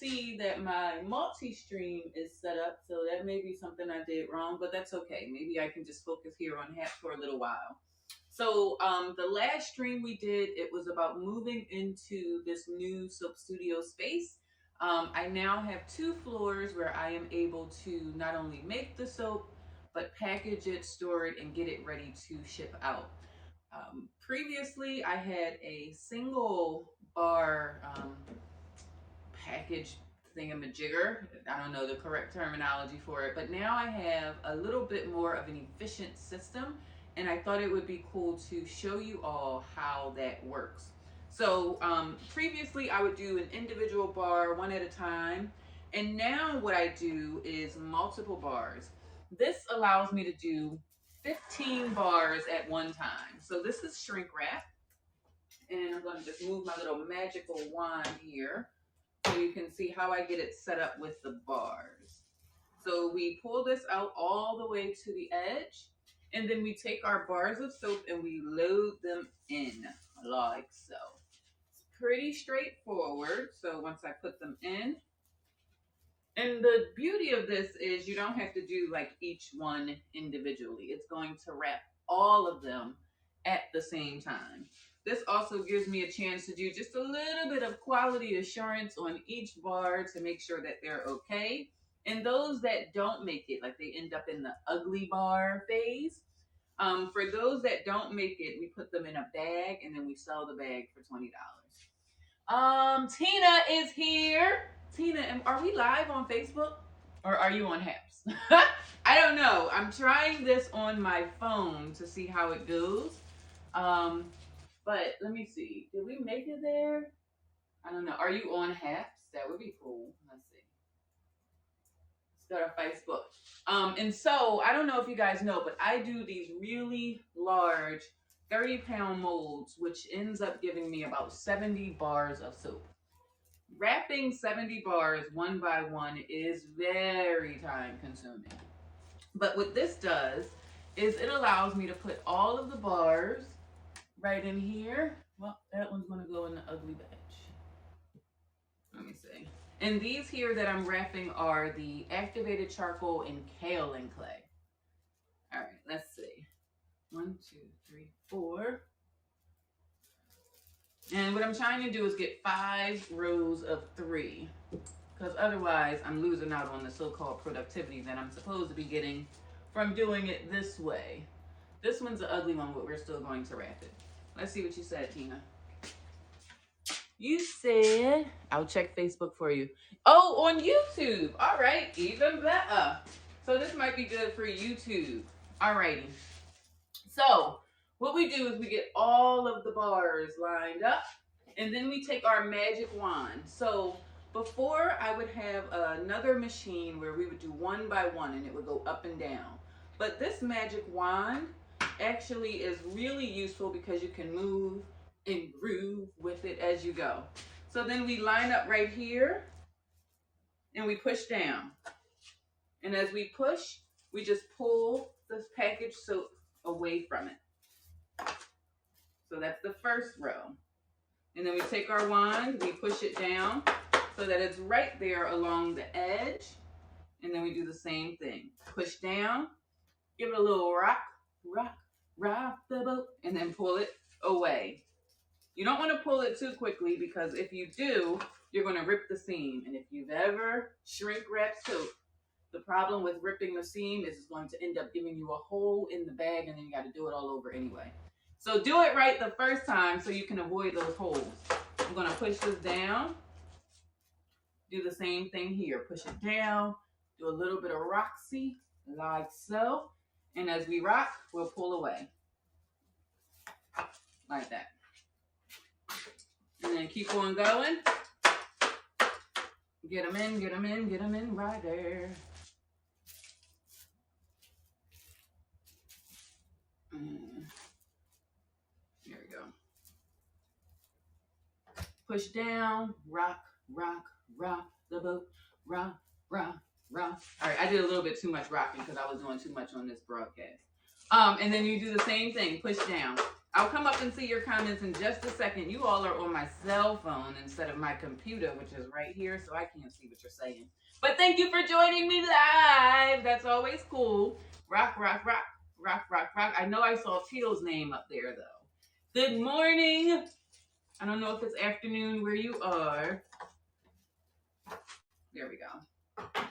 see that my multi-stream is set up, so that may be something I did wrong, but that's okay. Maybe I can just focus here on hats for a little while. So the last stream we did, it was about moving into this new soap studio space. I now have 2 floors where I am able to not only make the soap, but package it, store it, and get it ready to ship out. Previously, I had a single bar package thingamajigger. I don't know the correct terminology for it, but now I have a little bit more of an efficient system, and I thought it would be cool to show you all how that works. So previously I would do an individual bar one at a time, and now what I do is multiple bars. This allows me to do 15 bars at one time. So this is shrink wrap, and I'm going to just move my little magical wand here so you can see how I get it set up with the bars. So we pull this out all the way to the edge, and then we take our bars of soap and we load them in like so. It's pretty straightforward. So once I put them in, and the beauty of this is you don't have to do like each one individually. It's going to wrap all of them at the same time. This also gives me a chance to do just a little bit of quality assurance on each bar to make sure that they're okay. And those that don't make it, like they end up in the ugly bar phase, for those that don't make it, we put them in a bag and then we sell the bag for $20. Tina is here. Tina, are we live on Facebook or are you on Haps? I don't know. I'm trying this on my phone to see how it goes. But let me see. Did we make it there? I don't know. Are you on Haps? That would be cool. Let's see. Let's go to Facebook. And so I don't know if you guys know, but I do these really large 30-pound molds, which ends up giving me about 70 bars of soap. Wrapping 70 bars one by one is very time consuming. But what this does is it allows me to put all of the bars right in here. Well, that one's going to go in the ugly batch. Let me see. And these here that I'm wrapping are the activated charcoal and kaolin clay. All right, let's see. 1, 2, 3, 4. And what I'm trying to do is get 5 rows of 3, because otherwise I'm losing out on the so-called productivity that I'm supposed to be getting from doing it this way. This one's an ugly one, but we're still going to wrap it. Let's see what you said, Tina. You said, I'll check Facebook for you. Oh, on YouTube. All right, even better. So this might be good for YouTube. All righty. So what we do is we get all of the bars lined up, and then we take our magic wand. So before I would have another machine where we would do one by one and it would go up and down. But this magic wand actually is really useful because you can move and groove with it as you go. So then we line up right here and we push down. And as we push, we just pull this package soap away from it. So that's the first row. And then we take our wand, we push it down so that it's right there along the edge. And then we do the same thing. Push down, give it a little rock, rock, rock the boat, and then pull it away. You don't want to pull it too quickly because if you do, you're going to rip the seam. And if you've ever shrink wrapped soap, the problem with ripping the seam is it's going to end up giving you a hole in the bag and then you got to do it all over anyway. So do it right the first time so you can avoid those holes. I'm going to push this down. Do the same thing here. Push it down. Do a little bit of Roxy like so. And as we rock, we'll pull away. Like that. And then keep on going. Get them in, get them in, get them in right there. There we go. Push down, rock, rock, rock the boat, rock, rock, rock. All right, I did a little bit too much rocking because I was doing too much on this broadcast. And then you do the same thing. Push down, I'll come up and see your comments in just a second. You all are on my cell phone instead of my computer, which is right here, so I can't see what you're saying. But thank you for joining me live. That's always cool. Rock, rock, rock, rock, rock, rock. I know I saw Teal's name up there, though. Good morning. I don't know if it's afternoon where you are. There we go.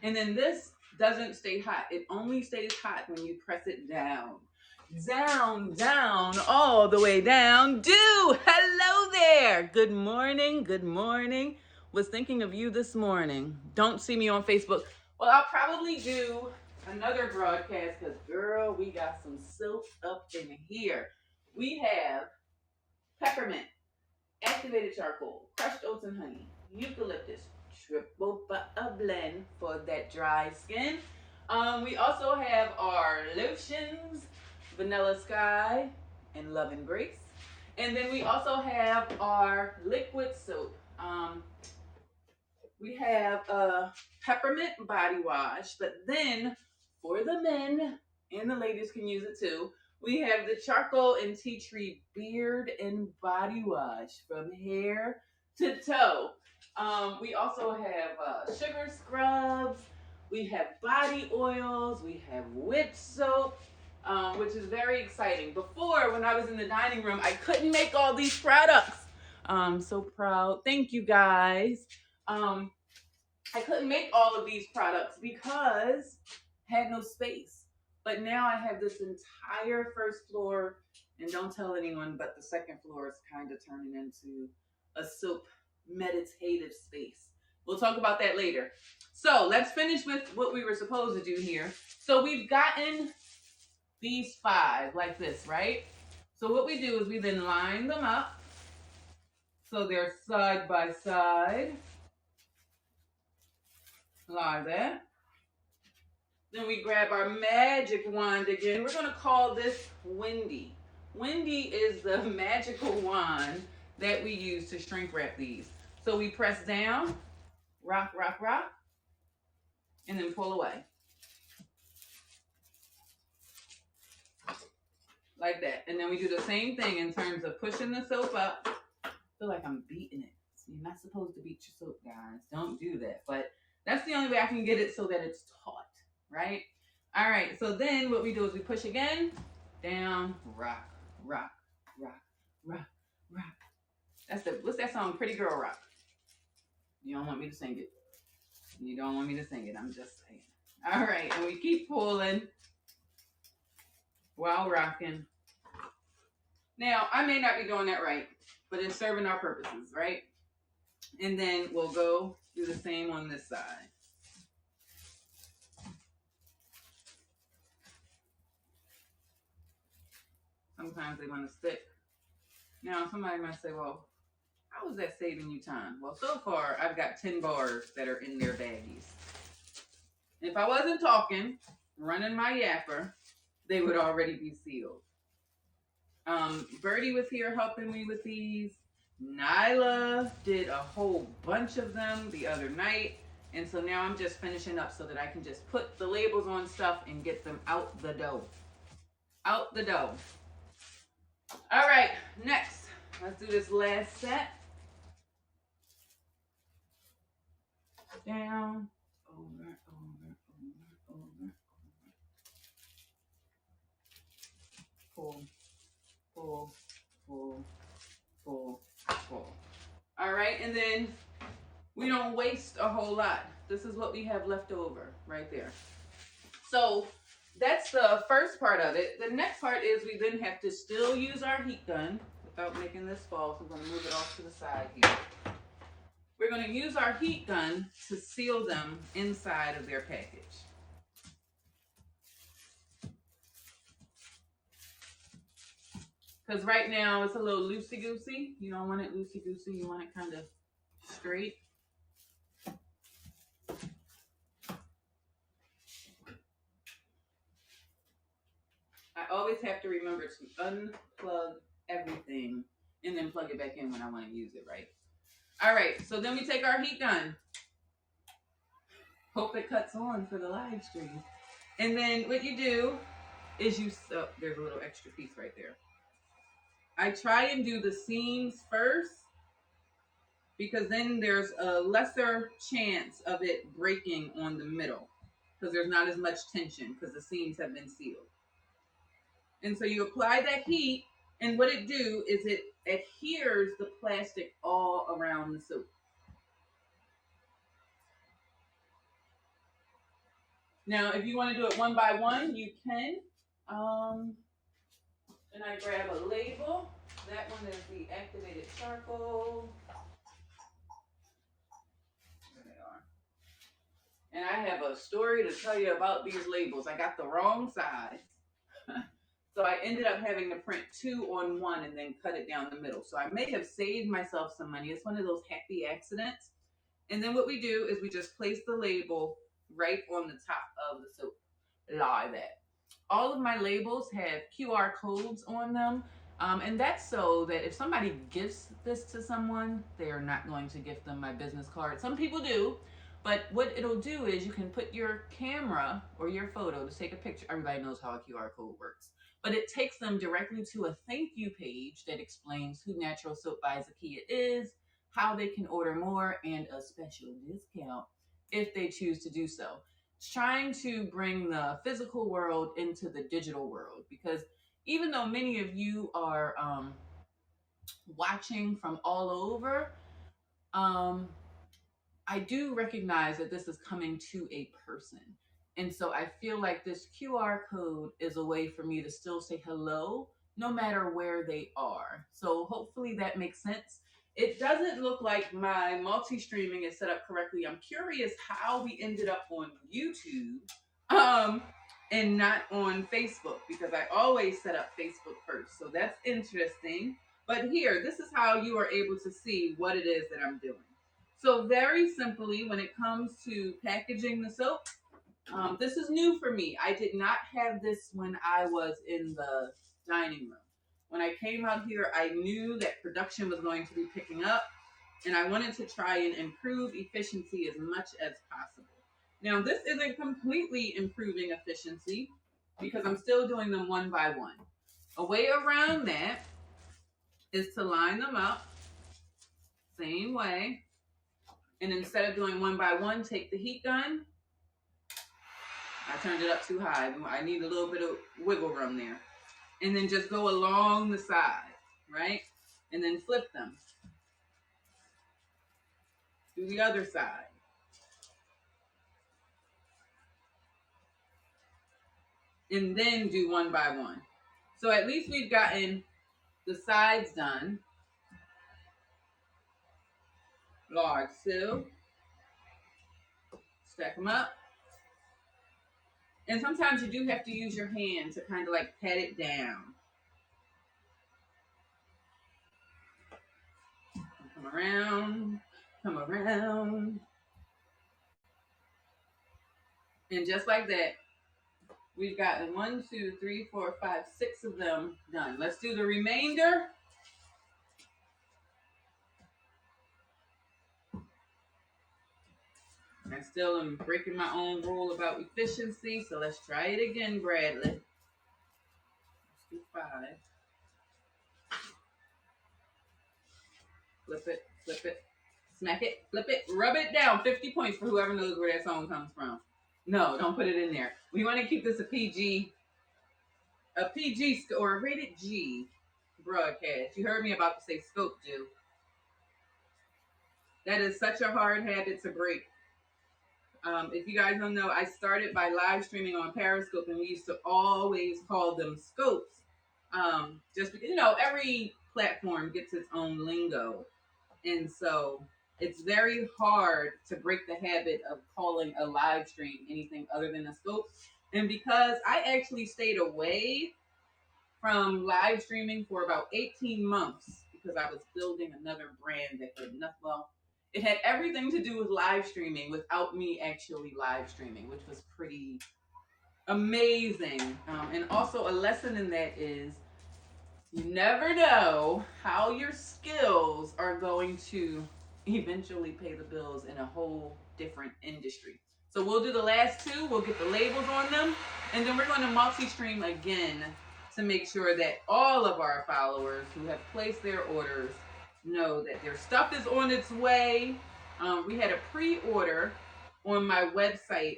And then this doesn't stay hot. It only stays hot when you press it down. Down, down, all the way down. Hello there. Good morning. Good morning. Was thinking of you this morning. Don't see me on Facebook. Well, I'll probably do another broadcast because, girl, we got some soap up in here. We have peppermint, activated charcoal, crushed oats and honey, eucalyptus, triple butter blend for that dry skin. We also have our lotions, Vanilla Sky and Love and Grace. And then we also have our liquid soap. We have a peppermint body wash, but then for the men, and the ladies can use it too, we have the charcoal and tea tree beard and body wash from hair to toe. We also have sugar scrubs. We have body oils. We have whipped soap, which is very exciting. Before, when I was in the dining room, I couldn't make all these products. I'm so proud. Thank you, guys. I couldn't make all of these products because I had no space. But now I have this entire first floor, and don't tell anyone, but the second floor is kind of turning into a soap meditative space. We'll talk about that later. So let's finish with what we were supposed to do here. So we've gotten these 5 like this, right? So what we do is we then line them up so they're side by side, like that. Then we grab our magic wand again. We're going to call this Wendy. Wendy is the magical wand that we use to shrink wrap these. So we press down, rock, rock, rock, and then pull away. Like that. And then we do the same thing in terms of pushing the soap up. I feel like I'm beating it. So you're not supposed to beat your soap, guys. Don't do that. But that's the only way I can get it so that it's taut, right? All right. So then what we do is we push again, down, rock, rock, rock, rock, rock. That's what's that song? Pretty Girl Rock. You don't want me to sing it. You don't want me to sing it. I'm just saying. All right. And we keep pulling while rocking. Now, I may not be doing that right, but it's serving our purposes, right? And then we'll go do the same on this side. Sometimes they want to stick. Now, somebody might say, well, how is that saving you time? Well, so far, I've got 10 bars that are in their baggies. If I wasn't talking, running my yapper, they would already be sealed. Birdie was here helping me with these. Nyla did a whole bunch of them the other night. And so now I'm just finishing up so that I can just put the labels on stuff and get them out the dough. Out the dough. All right, next. Let's do this last set. Down, over, over, over, over, over. Pull, pull, pull, pull, pull. All right, and then we don't waste a whole lot. This is what we have left over right there. So that's the first part of it. The next part is we then have to still use our heat gun without making this fall. So I'm going to move it off to the side here. We're going to use our heat gun to seal them inside of their package. Because right now it's a little loosey-goosey. You don't want it loosey-goosey. You want it kind of straight. I always have to remember to unplug everything and then plug it back in when I want to use it, right? All right, so then we take our heat gun. Hope it cuts on for the live stream. And then what you do is there's a little extra piece right there. I try and do the seams first because then there's a lesser chance of it breaking on the middle because there's not as much tension because the seams have been sealed. And so you apply that heat, and what it do is it adheres the plastic all around the soap. Now, if you want to do it one by one, you can. And I grab a label. That one is the activated charcoal. There they are. And I have a story to tell you about these labels. I got the wrong size. So I ended up having to print 2 on 1 and then cut it down the middle. So I may have saved myself some money. It's one of those happy accidents. And then what we do is we just place the label right on the top of the soap. Like that. All of my labels have QR codes on them. And that's so that if somebody gifts this to someone, they are not going to gift them my business card. Some people do. But what it'll do is you can put your camera or your photo to take a picture. Everybody knows how a QR code works. But it takes them directly to a thank you page that explains who Natural Soap by Zakia is, how they can order more, and a special discount if they choose to do so. It's trying to bring the physical world into the digital world because even though many of you are watching from all over, I do recognize that this is coming to a person. And so I feel like this QR code is a way for me to still say hello no matter where they are. So hopefully that makes sense. It doesn't look like my multi-streaming is set up correctly. I'm curious how we ended up on YouTube and not on Facebook because I always set up Facebook first. So that's interesting. But here, this is how you are able to see what it is that I'm doing. So very simply, when it comes to packaging the soap, this is new for me. I did not have this when I was in the dining room. When I came out here, I knew that production was going to be picking up, and I wanted to try and improve efficiency as much as possible. Now, this isn't completely improving efficiency because I'm still doing them one by one. A way around that is to line them up, same way. And instead of doing one by one, take the heat gun. I turned it up too high. I need a little bit of wiggle room there. And then just go along the side, right? And then flip them. Do the other side. And then do one by one. So at least we've gotten the sides done. Large two. Stack them up. And sometimes you do have to use your hand to kind of like pat it down. Come around, come around. And just like that, we've gotten 1, 2, 3, 4, 5, 6 of them done. Let's do the remainder. I still am breaking my own rule about efficiency, so let's try it again, Bradley. Let's do 5. Flip it, flip it, smack it, flip it, rub it down. 50 points for whoever knows where that song comes from. No, don't put it in there. We want to keep this a PG or a rated G broadcast. You heard me about to say scope, Jew. That is such a hard habit to break. If you guys don't know, I started by live streaming on Periscope, and we used to always call them scopes. Just because, every platform gets its own lingo. And so it's very hard to break the habit of calling a live stream anything other than a scope. And because I actually stayed away from live streaming for about 18 months because I was building another brand that had nothing, well, it had everything to do with live streaming without me actually live streaming, which was pretty amazing. And also a lesson in that is you never know how your skills are going to eventually pay the bills in a whole different industry. So we'll do the last 2. We'll get the labels on them. And then we're going to multi-stream again to make sure that all of our followers who have placed their orders know that their stuff is on its way. We had a pre-order on my website,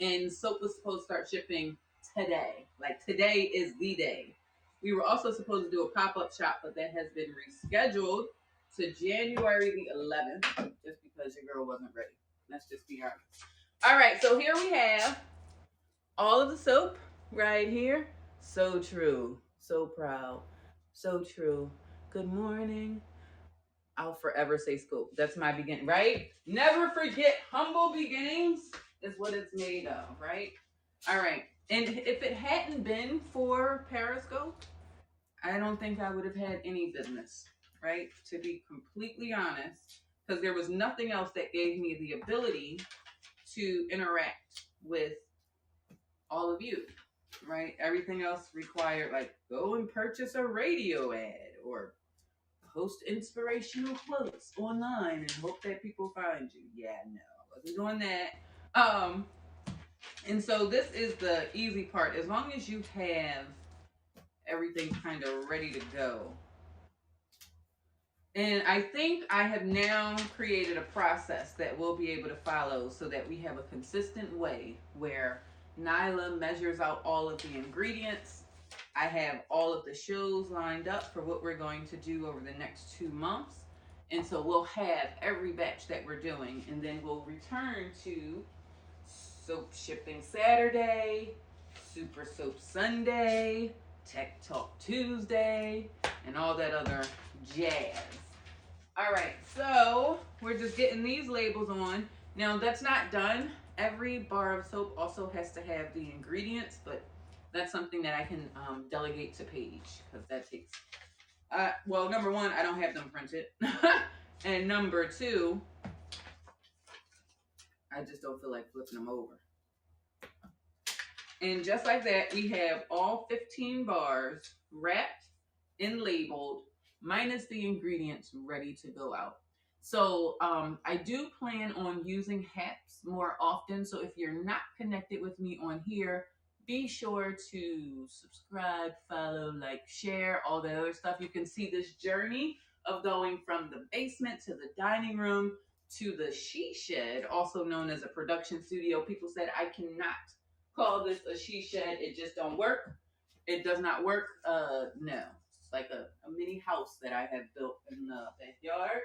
and soap was supposed to start shipping today. Like today is the day. We were also supposed to do a pop-up shop, but that has been rescheduled to January the 11th, just because your girl wasn't ready. Let's just be honest. All right, so here we have all of the soap right here. So true. So proud. So true. Good morning. I'll forever say scoop. That's my beginning, right? Never forget humble beginnings is what it's made of, right? All right. And if it hadn't been for Periscope, I don't think I would have had any business, right? To be completely honest, because there was nothing else that gave me the ability to interact with all of you, right? Everything else required, like, go and purchase a radio ad or post inspirational quotes online and hope that people find you. Yeah, no, I wasn't doing that. And so this is the easy part. As long as you have everything kind of ready to go. And I think I have now created a process that we'll be able to follow so that we have a consistent way where Nyla measures out all of the ingredients. I have all of the shows lined up for what we're going to do over the next 2 months. And so we'll have every batch that we're doing, and then we'll return to Soap Shipping Saturday, Super Soap Sunday, Tech Talk Tuesday, and all that other jazz. All right, so we're just getting these labels on. Now, that's not done. Every bar of soap also has to have the ingredients, but that's something that I can delegate to Paige, because that takes... well, number one, I don't have them printed. And number two, I just don't feel like flipping them over. And just like that, we have all 15 bars wrapped and labeled, minus the ingredients ready to go out. So I do plan on using hats more often. So if you're not connected with me on here, be sure to subscribe, follow, like, share, all that other stuff. You can see this journey of going from the basement to the dining room to the she shed, also known as a production studio. People said I cannot call this a she shed. It just don't work. It does not work. No. It's like a mini house that I have built in the backyard.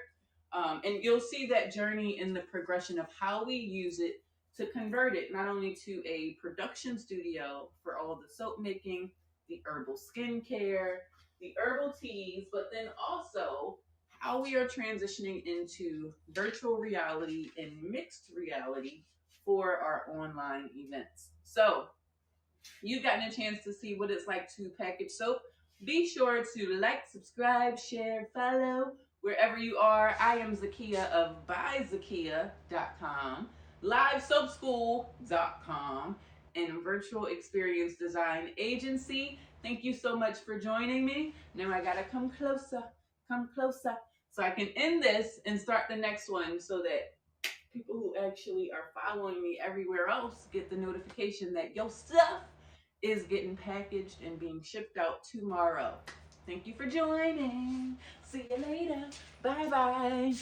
And you'll see that journey in the progression of how we use it to convert it not only to a production studio for all the soap making, the herbal skincare, the herbal teas, but then also how we are transitioning into virtual reality and mixed reality for our online events. So you've gotten a chance to see what it's like to package soap. Be sure to like, subscribe, share, follow wherever you are. I am Zakia of ByZakia.com, LiveSoapSchool.com, and Virtual Experience Design Agency. Thank you so much for joining me. Now I gotta come closer, so I can end this and start the next one so that people who actually are following me everywhere else get the notification that your stuff is getting packaged and being shipped out tomorrow. Thank you for joining. See you later. Bye-bye.